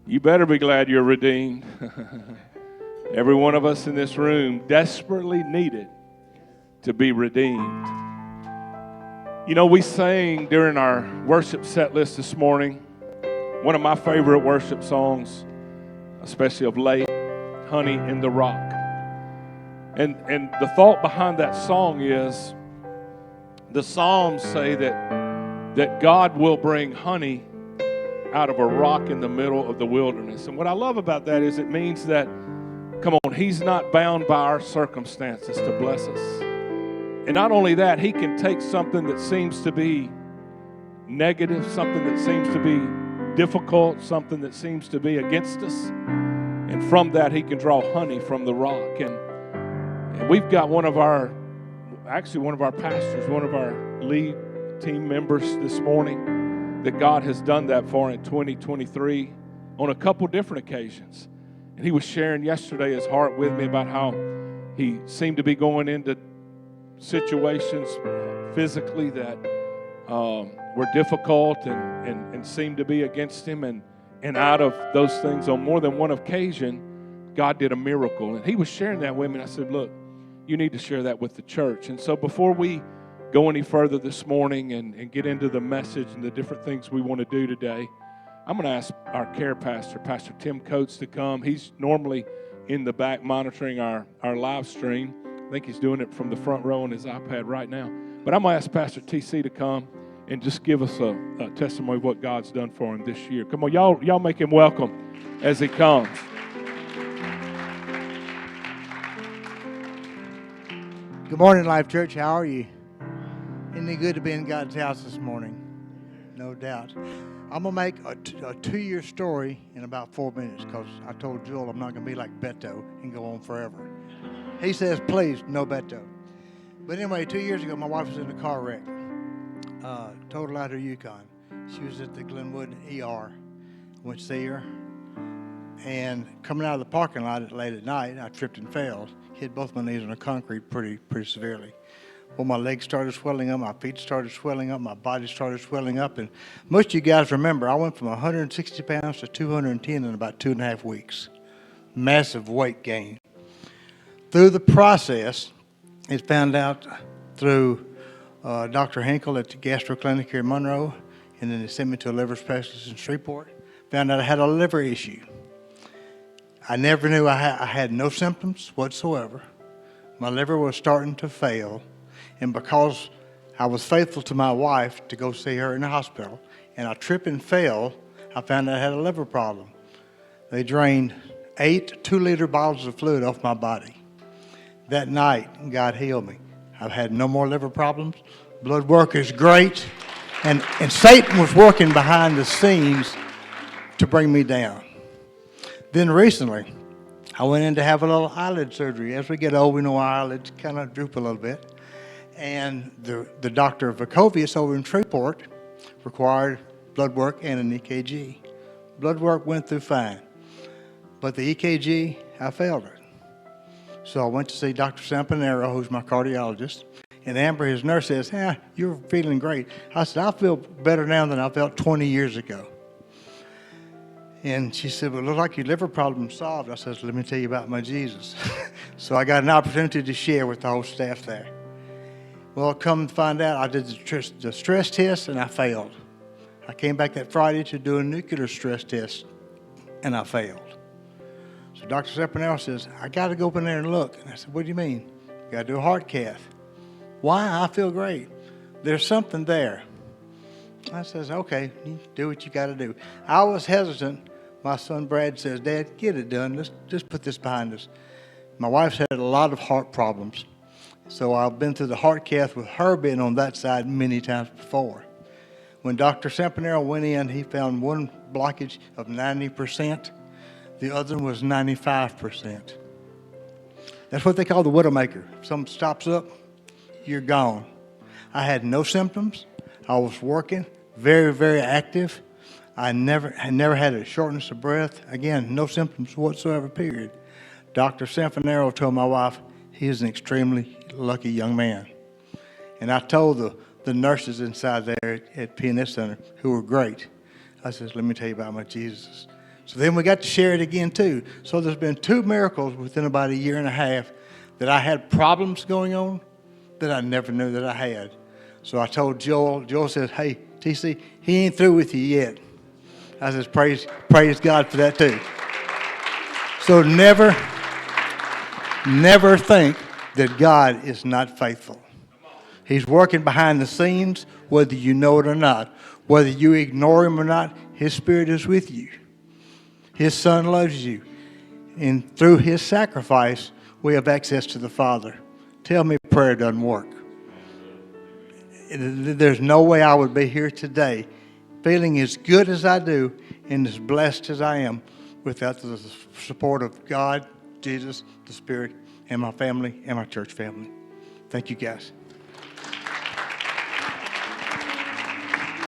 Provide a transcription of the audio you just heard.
You better be glad you're redeemed. Every one of us in this room desperately needed to be redeemed. You know, we sang during our worship set list this morning, one of my favorite worship songs, especially of late, Honey in the Rock. And the thought behind that song is, the Psalms say that God will bring honey out of a rock in the middle of the wilderness. And what I love about that is it means that, come on, He's not bound by our circumstances to bless us. And not only that, He can take something that seems to be negative, something that seems to be difficult, something that seems to be against us, and from that He can draw honey from the rock. And we've got one of our pastors, one of our lead team members this morning, that God has done that for in 2023 on a couple different occasions. And he was sharing yesterday his heart with me about how he seemed to be going into situations physically that were difficult and seemed to be against him. And out of those things, on more than one occasion, God did a miracle. And he was sharing that with me. And I said, look, you need to share that with the church. And so before we go any further this morning and get into the message and the different things we want to do today, I'm going to ask our care pastor, Pastor Tim Coates, to come. He's normally in the back monitoring our live stream. I think he's doing it from the front row on his iPad right now. But I'm going to ask Pastor TC to come and just give us a testimony of what God's done for him this year. Come on, y'all make him welcome as he comes. Good morning, Life Church. How are you? Isn't it good to be in God's house this morning? No doubt. I'm going to make a 2-year story in about 4 minutes because I told Joel I'm not going to be like Beto and go on forever. He says, please, no Beto. But anyway, 2 years ago, my wife was in a car wreck. Total out her Yukon. She was at the Glenwood ER. Went to see her. And coming out of the parking lot late at night, I tripped and fell. Hit both my knees on the concrete pretty severely. Well, my legs started swelling up, my feet started swelling up, my body started swelling up. And most of you guys remember, I went from 160 pounds to 210 in about 2.5 weeks. Massive weight gain. Through the process, it found out through Dr. Hinkle at the Gastro Clinic here in Monroe, and then they sent me to a liver specialist in Shreveport. Found out I had a liver issue. I never knew I had no symptoms whatsoever. My liver was starting to fail. And because I was faithful to my wife to go see her in the hospital, and I tripped and fell, I found out I had a liver problem. They drained 8 2-liter bottles of fluid off my body. That night, God healed me. I've had no more liver problems. Blood work is great. And Satan was working behind the scenes to bring me down. Then recently, I went in to have a little eyelid surgery. As we get old, we know our eyelids kind of droop a little bit. And the doctor Vakovius over in Shreveport required blood work and an EKG. Blood work went through fine. But the EKG, I failed it. So I went to see Dr. Sampanero, who's my cardiologist. And Amber, his nurse, says, you're feeling great. I said, I feel better now than I felt 20 years ago. And she said, well, it looks like your liver problem's solved. I said, let me tell you about my Jesus. So I got an opportunity to share with the whole staff there. Well, come to find out, I did the stress test, and I failed. I came back that Friday to do a nuclear stress test, and I failed. So Dr. Sepinel says, I got to go up in there and look. And I said, what do you mean? Got to do a heart cath. Why? I feel great. There's something there. I says, okay, you do what you got to do. I was hesitant. My son Brad says, Dad, get it done. Let's just put this behind us. My wife's had a lot of heart problems. So I've been through the heart cath with her being on that side many times before. When Dr. Sampanero went in, he found one blockage of 90%. The other one was 95%. That's what they call the widowmaker. If something stops up, you're gone. I had no symptoms. I was working, very, very active. I never had a shortness of breath. Again, no symptoms whatsoever, period. Dr. Sampanero told my wife he is an extremely lucky young man. And I told the nurses inside there at PNS Center, who were great, I said, let me tell you about my Jesus. So then we got to share it again too. So there's been 2 miracles within about a year and a half that I had problems going on that I never knew that I had. So I told Joel. Joel says, "Hey, TC, he ain't through with you yet." I says, praise God for that too. So never think that God is not faithful. He's working behind the scenes, whether you know it or not. Whether you ignore him or not, his Spirit is with you. His Son loves you. And through his sacrifice, we have access to the Father. Tell me prayer doesn't work. There's no way I would be here today feeling as good as I do and as blessed as I am without the support of God, Jesus, the Spirit, and my family and my church family. Thank you, guys.